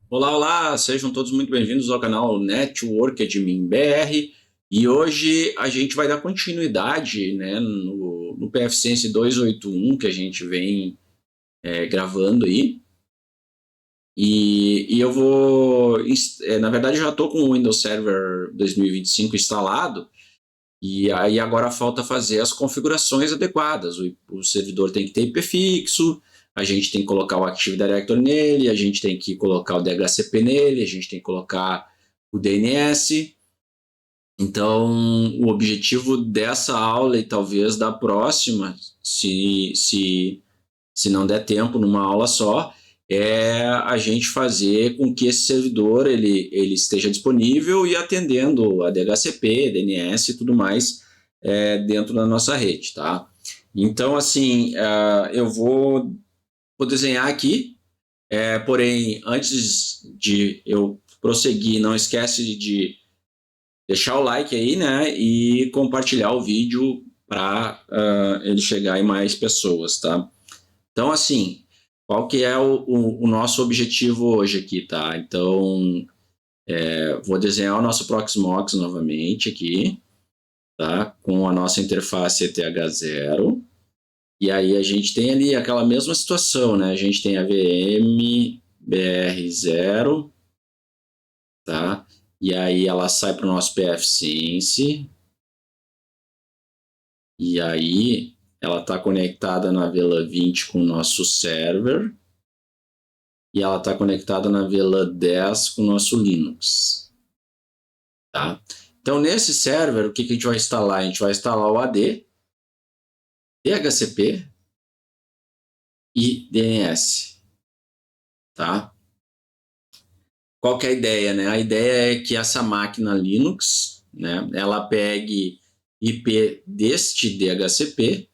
Olá, olá, sejam todos muito bem-vindos ao canal Network Admin BR e hoje a gente vai dar continuidade, né, no PFSense 281 que a gente vem gravando aí e eu vou, na verdade eu já estou com o Windows Server 2025 instalado e aí agora falta fazer as configurações adequadas. O servidor tem que ter IP fixo, a gente tem que colocar o Active Directory nele, a gente tem que colocar o DHCP nele, a gente tem que colocar o DNS. Então, o objetivo dessa aula e talvez da próxima, se não der tempo numa aula só, é a gente fazer com que esse servidor ele esteja disponível e atendendo a DHCP, DNS e tudo mais dentro da nossa rede, tá? Então, assim, eu vou desenhar aqui, porém, antes de eu prosseguir, não esquece de deixar o like aí, né, e compartilhar o vídeo para ele chegar em mais pessoas, tá? Então, assim, qual que é o nosso objetivo hoje aqui, tá? Então, vou desenhar o nosso Proxmox novamente aqui, tá? Com a nossa interface ETH0. E aí a gente tem ali aquela mesma situação, né? A gente tem a VM BR0, tá? E aí ela sai para o nosso PFSense. E aí ela está conectada na VLAN 20 com o nosso server. E ela está conectada na VLAN 10 com o nosso Linux. Tá? Então, nesse server, o que a gente vai instalar? A gente vai instalar o AD, DHCP e DNS. Tá? Qual que é a ideia? Né? A ideia é que essa máquina Linux, né, ela pegue IP deste DHCP,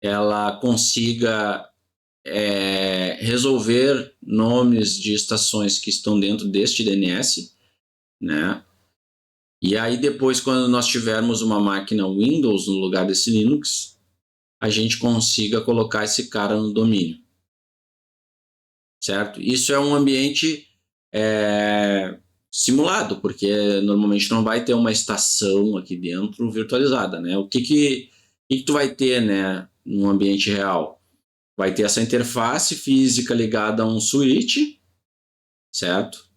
ela consiga resolver nomes de estações que estão dentro deste DNS, né? E aí depois, quando nós tivermos uma máquina Windows no lugar desse Linux, a gente consiga colocar esse cara no domínio, certo? Isso é um ambiente simulado, porque normalmente não vai ter uma estação aqui dentro virtualizada, né? O que tu vai ter, né, no ambiente real? Vai ter essa interface física ligada a um switch, certo?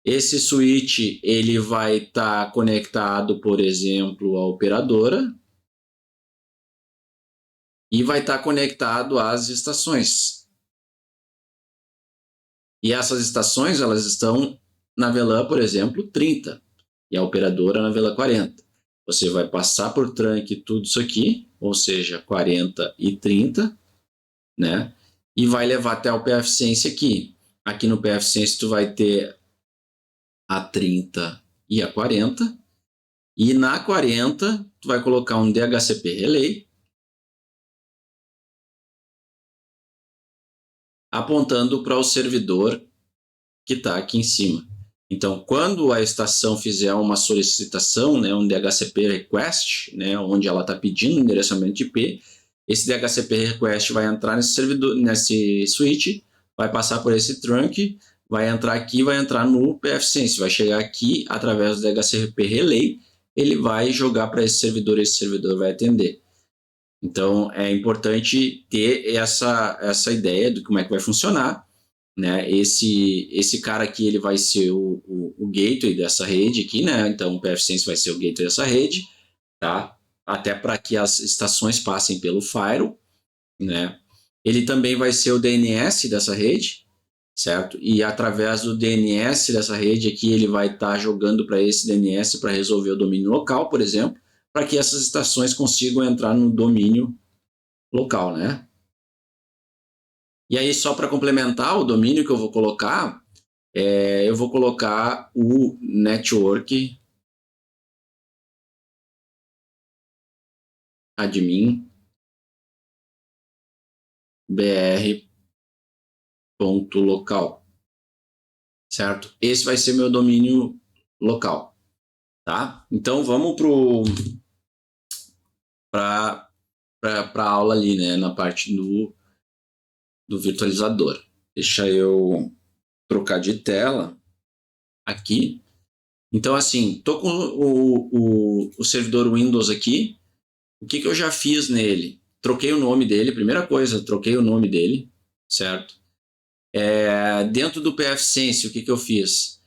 Esse switch ele vai estar conectado, por exemplo, à operadora e vai estar conectado às estações. E essas estações elas estão na VLAN, por exemplo, 30 e a operadora na VLAN 40. Você vai passar por trunk tudo isso aqui, ou seja, 40 e 30, né? E vai levar até o PFSense aqui. Aqui no PFSense tu vai ter a 30 e a 40. E na 40, tu vai colocar um DHCP Relay apontando para o servidor que está aqui em cima. Então, quando a estação fizer uma solicitação, né, um DHCP request, né, onde ela está pedindo um endereçamento de IP, esse DHCP request vai entrar nesse servidor, nesse switch, vai passar por esse trunk, vai entrar aqui, vai entrar no PFSense, vai chegar aqui através do DHCP relay, ele vai jogar para esse servidor vai atender. Então, é importante ter essa ideia de como é que vai funcionar, né? Esse cara aqui ele vai ser o gateway dessa rede aqui, né? Então o PFSense vai ser o gateway dessa rede, tá? Até para que as estações passem pelo firewall, né? Ele também vai ser o DNS dessa rede, certo? E através do DNS dessa rede aqui ele vai estar jogando para esse DNS para resolver o domínio local, por exemplo, para que essas estações consigam entrar no domínio local, né? E aí, só para complementar o domínio que eu vou colocar, eu vou colocar o network admin br.local, certo? Esse vai ser meu domínio local, tá? Então vamos para a aula ali, né? Na parte do virtualizador. Deixa eu trocar de tela aqui. Então, assim, tô com o servidor Windows aqui. O que eu já fiz nele? Troquei o nome dele, primeira coisa, troquei o nome dele, certo? Dentro do pfSense, o que eu fiz?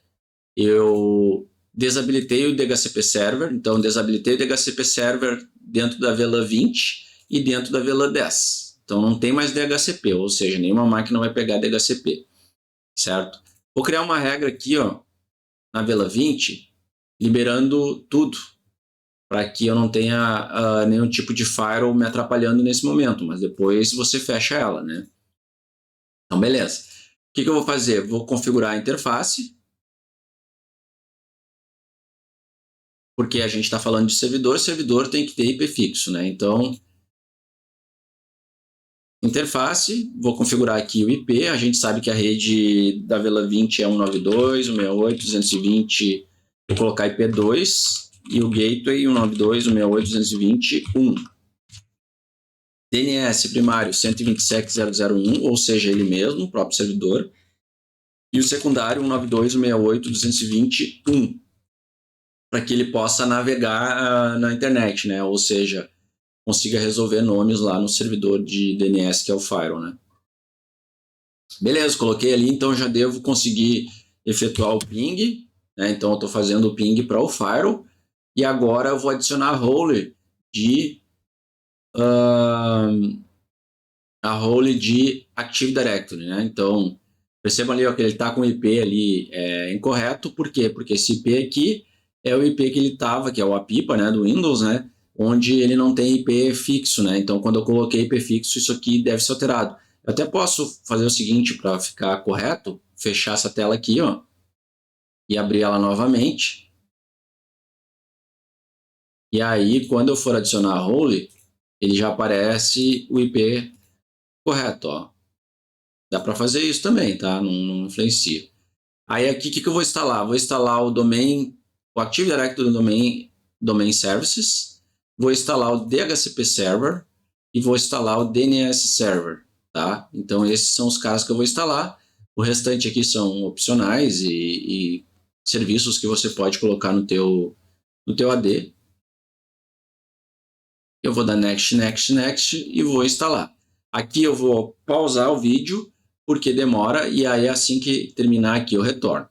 Eu desabilitei o DHCP Server, então desabilitei o DHCP Server dentro da VLAN 20 e dentro da VLAN 10. Então não tem mais DHCP, ou seja, nenhuma máquina vai pegar DHCP, certo? Vou criar uma regra aqui, ó, na VLAN 20, liberando tudo, para que eu não tenha nenhum tipo de firewall me atrapalhando nesse momento, mas depois você fecha ela, né? Então, beleza. O que eu vou fazer? Vou configurar a interface, porque a gente está falando de servidor tem que ter IP fixo, né? Então, interface, vou configurar aqui o IP, a gente sabe que a rede da VLAN 20 é 192.168.220, vou colocar IP2, e o gateway 192.168.220.1. DNS primário 127.001, ou seja, ele mesmo, o próprio servidor, e o secundário 192.168.220.1, para que ele possa navegar na internet, né? Ou seja, consiga resolver nomes lá no servidor de DNS, que é o Firewall, né? Beleza, coloquei ali, então já devo conseguir efetuar o ping, né? Então eu estou fazendo o ping para o Firewall, e agora eu vou adicionar a role de Active Directory, né? Então percebam ali ó, que ele está com o IP ali incorreto, por quê? Porque esse IP aqui é o IP que ele estava, que é o APIPA, né, do Windows, né, onde ele não tem IP fixo, né, então quando eu coloquei IP fixo, isso aqui deve ser alterado. Eu até posso fazer o seguinte para ficar correto, fechar essa tela aqui, ó, e abrir ela novamente, e aí quando eu for adicionar a role, ele já aparece o IP correto, ó. Dá para fazer isso também, tá? Não influencia. Aí aqui, o que eu vou instalar? Vou instalar o domain, o Active Directory do domain Services, vou instalar o DHCP Server e vou instalar o DNS Server, tá? Então esses são os caras que eu vou instalar. O restante aqui são opcionais e serviços que você pode colocar no teu AD. Eu vou dar Next, Next, Next e vou instalar. Aqui eu vou pausar o vídeo porque demora e aí assim que terminar aqui eu retorno.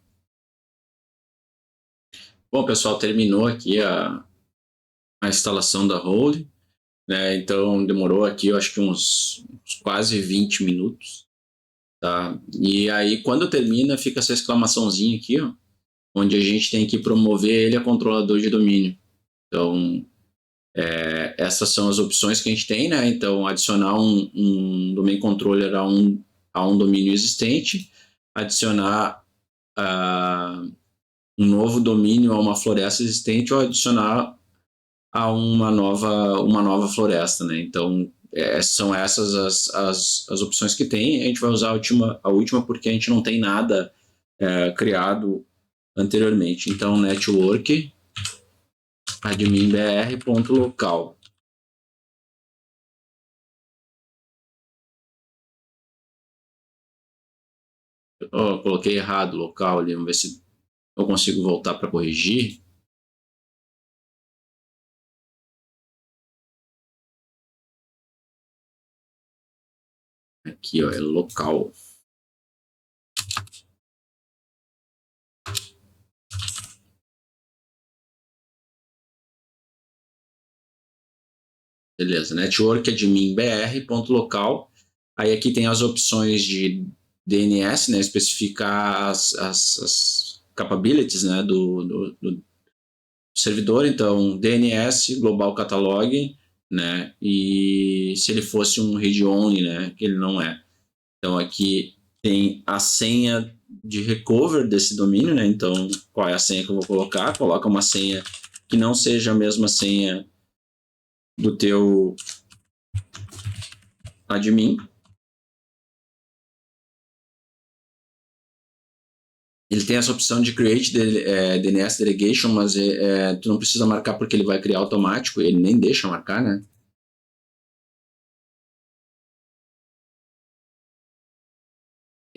Bom, pessoal, terminou aqui a instalação da Role, né? Então demorou aqui, eu acho que uns quase 20 minutos, tá? E aí quando termina fica essa exclamaçãozinha aqui, ó, onde a gente tem que promover ele a controlador de domínio. Então essas são as opções que a gente tem, né? Então adicionar um domain controller a um domínio existente, adicionar um novo domínio a uma floresta existente ou adicionar a uma nova floresta, né? Então, são essas as opções que tem. A gente vai usar a última porque a gente não tem nada criado anteriormente. Então, network adminbr.local. Oh, coloquei errado local ali, vamos ver se eu consigo voltar para corrigir. Aqui, ó, é local. Beleza, network adminbr.local. Aí aqui tem as opções de DNS, né, especificar as capabilities, né, do servidor. Então, DNS, Global Catalog, né, e se ele fosse um read-only, né, que ele não é. Então, aqui tem a senha de recover desse domínio, né, então, qual é a senha que eu vou colocar? Coloca uma senha que não seja a mesma senha do teu admin. Ele tem essa opção de Create DNS Delegation, mas tu não precisa marcar porque ele vai criar automático, ele nem deixa marcar, né?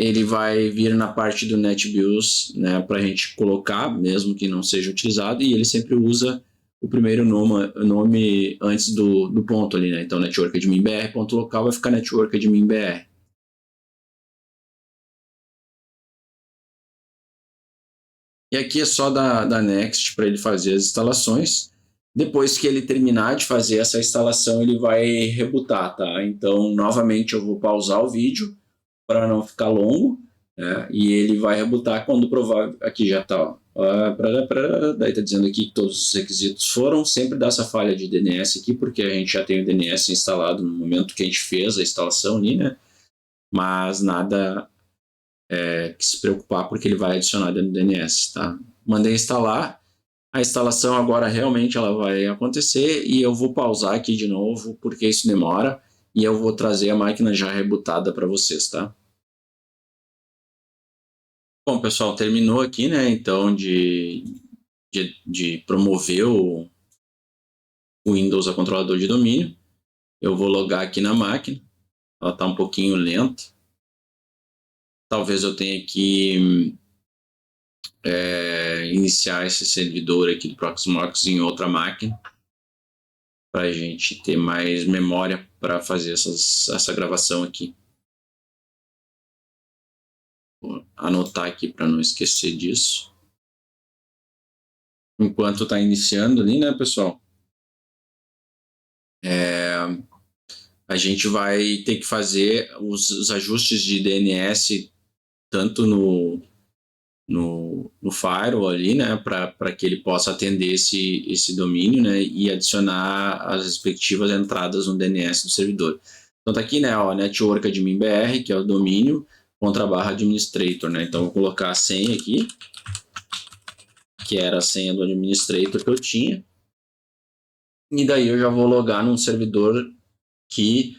ele vai vir na parte do NetBIOS, né, para a gente colocar, mesmo que não seja utilizado, e ele sempre usa o primeiro nome antes do ponto ali, né? Então, network admin br, ponto local, vai ficar network admin br. E aqui é só da Next para ele fazer as instalações. Depois que ele terminar de fazer essa instalação, ele vai rebootar, tá? Então, novamente, eu vou pausar o vídeo para não ficar longo, né? E ele vai rebootar quando provar. Aqui já está, daí está dizendo aqui que todos os requisitos foram. Sempre dá essa falha de DNS aqui, porque a gente já tem o DNS instalado no momento que a gente fez a instalação ali, né? Mas nada que se preocupar, porque ele vai adicionar dentro do DNS, tá? Mandei instalar. A instalação agora realmente ela vai acontecer e eu vou pausar aqui de novo, porque isso demora, e eu vou trazer a máquina já rebootada para vocês, tá? Bom, pessoal, terminou aqui, né? Então, de promover o Windows a controlador de domínio. Eu vou logar aqui na máquina. Ela está um pouquinho lenta. Talvez eu tenha que iniciar esse servidor aqui do Proxmox em outra máquina, para a gente ter mais memória para fazer essa gravação aqui. Vou anotar aqui para não esquecer disso. Enquanto está iniciando ali, né, pessoal? A gente vai ter que fazer os ajustes de DNS tanto no firewall ali, né, para que ele possa atender esse domínio, né, e adicionar as respectivas entradas no DNS do servidor. Então tá aqui, né, ó, network admin br, que é o domínio, /administrator, né, então vou colocar a senha aqui, que era a senha do administrator que eu tinha, e daí eu já vou logar num servidor que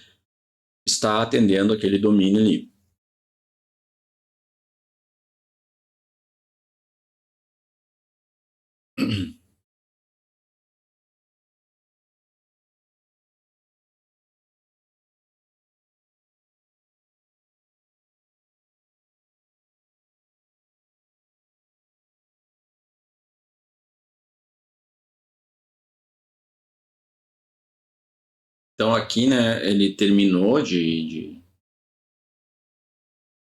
está atendendo aquele domínio ali. Então aqui, né, ele terminou de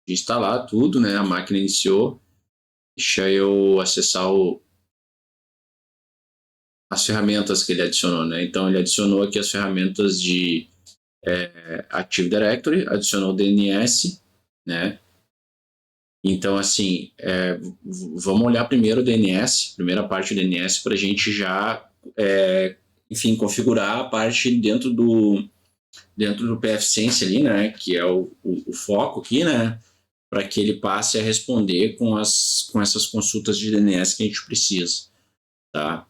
instalar tudo, né, a máquina iniciou. Deixa eu acessar as ferramentas que ele adicionou, né? Então ele adicionou aqui as ferramentas de Active Directory, adicionou o DNS, né? Então, assim, vamos olhar primeiro o DNS, primeira parte do DNS, para a gente já, enfim, configurar a parte dentro do PFSense ali, né? Que é o foco aqui, né? Para que ele passe a responder com essas consultas de DNS que a gente precisa, tá?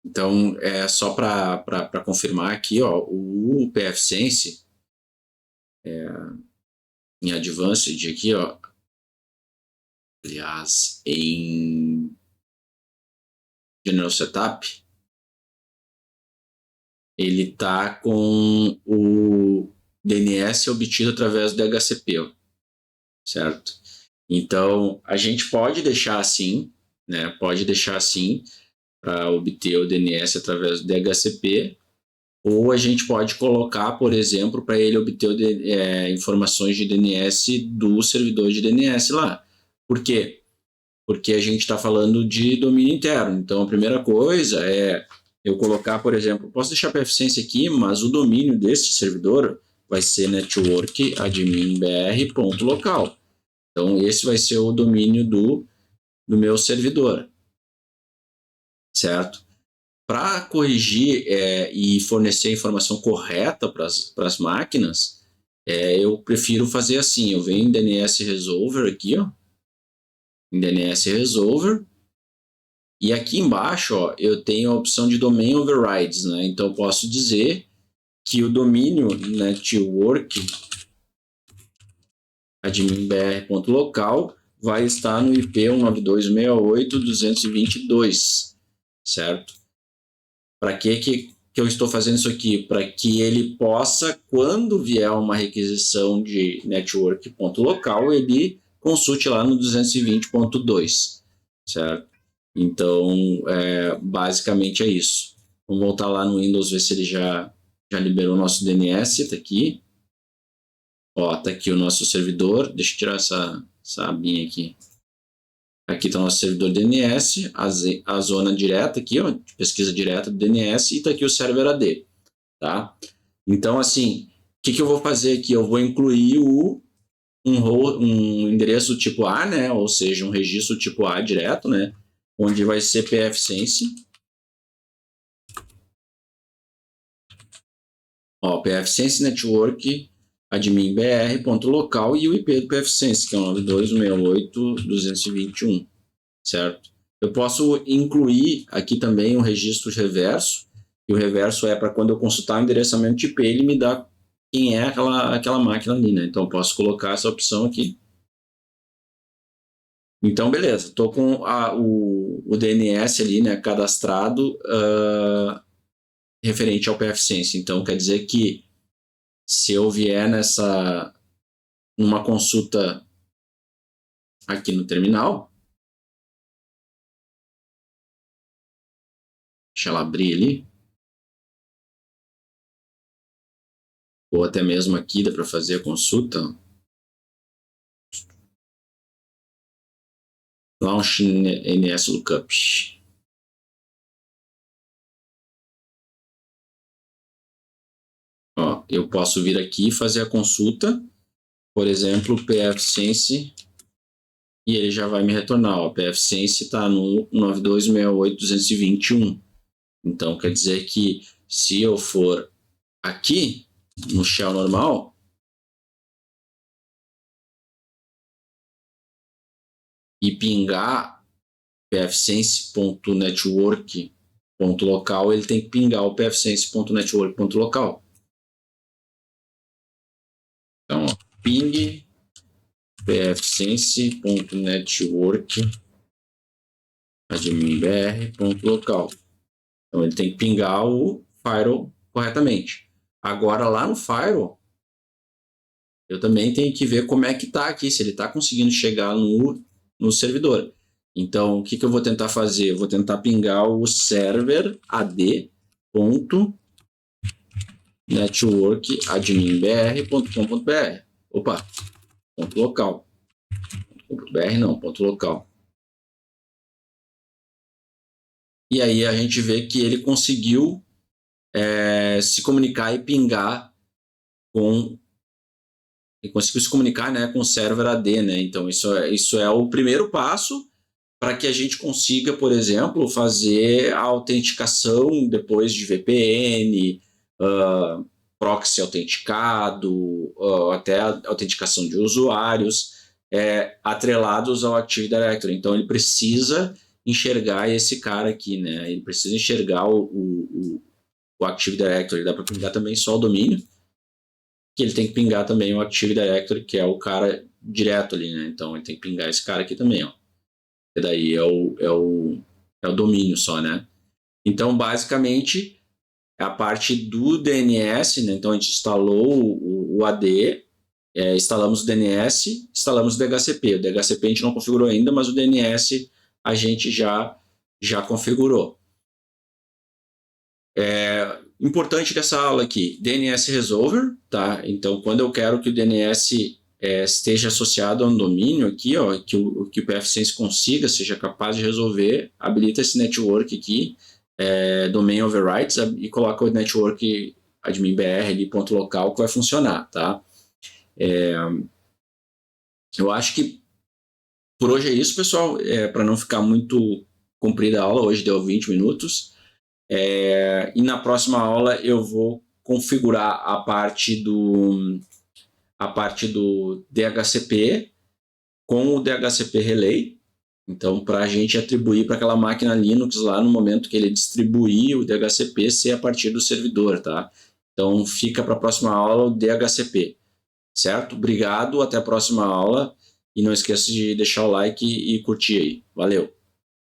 Então, só para confirmar aqui, ó, o PFSense em Advanced aqui, ó, aliás, em General Setup, ele tá com o DNS obtido através do DHCP, ó, certo? Então, a gente pode deixar assim, né? Pode deixar assim para obter o DNS através do DHCP, ou a gente pode colocar, por exemplo, para ele obter informações de DNS do servidor de DNS lá. Por quê? Porque a gente está falando de domínio interno. Então, a primeira coisa é eu colocar, por exemplo, posso deixar PFSense aqui, mas o domínio desse servidor vai ser network admin br.local. Então, esse vai ser o domínio do meu servidor, certo? Para corrigir e fornecer a informação correta para as máquinas, eu prefiro fazer assim, eu venho em DNS Resolver aqui, ó, em DNS Resolver, e aqui embaixo, ó, eu tenho a opção de Domain Overrides, né? Então eu posso dizer que o domínio network admin.br.local vai estar no IP 192.168.222, certo? Para que que eu estou fazendo isso aqui? Para que ele possa, quando vier uma requisição de network.local, ele consulte lá no 220.2, certo? Então, basicamente é isso. Vamos voltar lá no Windows, ver se ele já liberou o nosso DNS, está aqui. Ó, tá aqui o nosso servidor, deixa eu tirar essa abinha aqui. Aqui está o nosso servidor DNS, a zona direta aqui, ó, de pesquisa direta do DNS, e está aqui o server AD, tá? Então, assim, o que eu vou fazer aqui? Eu vou incluir um endereço tipo A, né? Ou seja, um registro tipo A direto, né? Onde vai ser pfSense. Ó, pfSense Network admin br.local e o IP do pfSense, que é o 92.168.221, certo? Eu posso incluir aqui também um registro reverso, e o reverso é para quando eu consultar o endereçamento de IP, ele me dá quem é aquela máquina ali, né? Então, eu posso colocar essa opção aqui. Então, beleza, estou com o DNS ali, né, cadastrado referente ao pfSense. Então, quer dizer que se eu vier numa consulta aqui no terminal, deixa ela abrir ali, ou até mesmo aqui dá para fazer a consulta. Launch NS Lookup. Ó, eu posso vir aqui e fazer a consulta, por exemplo, pfSense, e ele já vai me retornar. O pfSense está no 92.168.221. Então, quer dizer que se eu for aqui, no shell normal, e pingar pfSense.network.local, ele tem que pingar o pfSense.network.local. Então, ó, ping pfSense.network adminbr.local. Então, ele tem que pingar o firewall corretamente. Agora, lá no firewall, eu também tenho que ver como é que está aqui, se ele está conseguindo chegar no servidor. Então, o que eu vou tentar fazer? Eu vou tentar pingar o server ad.networkadminbr.com.br. Opa, ponto local. .br não, ponto local. E aí a gente vê que ele conseguiu se comunicar e pingar com... Ele conseguiu se comunicar, né, com o server AD, né? Então, isso é o primeiro passo para que a gente consiga, por exemplo, fazer a autenticação depois de VPN, proxy autenticado, até a autenticação de usuários, atrelados ao Active Directory. Então, ele precisa enxergar esse cara aqui, né? Ele precisa enxergar o Active Directory. Dá para pingar também só o domínio, que ele tem que pingar também o Active Directory, que é o cara direto ali, né? Então, ele tem que pingar esse cara aqui também, ó. E daí é o domínio só, né? Então, basicamente, é a parte do DNS, né? Então, a gente instalou o AD, instalamos o DNS, instalamos o DHCP. O DHCP a gente não configurou ainda, mas o DNS a gente já configurou. Importante dessa aula aqui, DNS Resolver, tá? Então, quando eu quero que o DNS esteja associado a um domínio aqui, ó, que o pfSense consiga, seja capaz de resolver, habilita esse network aqui, domain overrides, e coloca o network admin.br ali, ponto local, que vai funcionar, tá? Eu acho que por hoje é isso, pessoal, para não ficar muito comprida a aula, hoje deu 20 minutos, e na próxima aula eu vou configurar a parte do DHCP com o DHCP Relay. Então, para a gente atribuir para aquela máquina Linux lá no momento que ele distribuir o DHCP ser a partir do servidor, tá? Então, fica para a próxima aula o DHCP, certo? Obrigado, até a próxima aula e não esqueça de deixar o like e curtir aí. Valeu!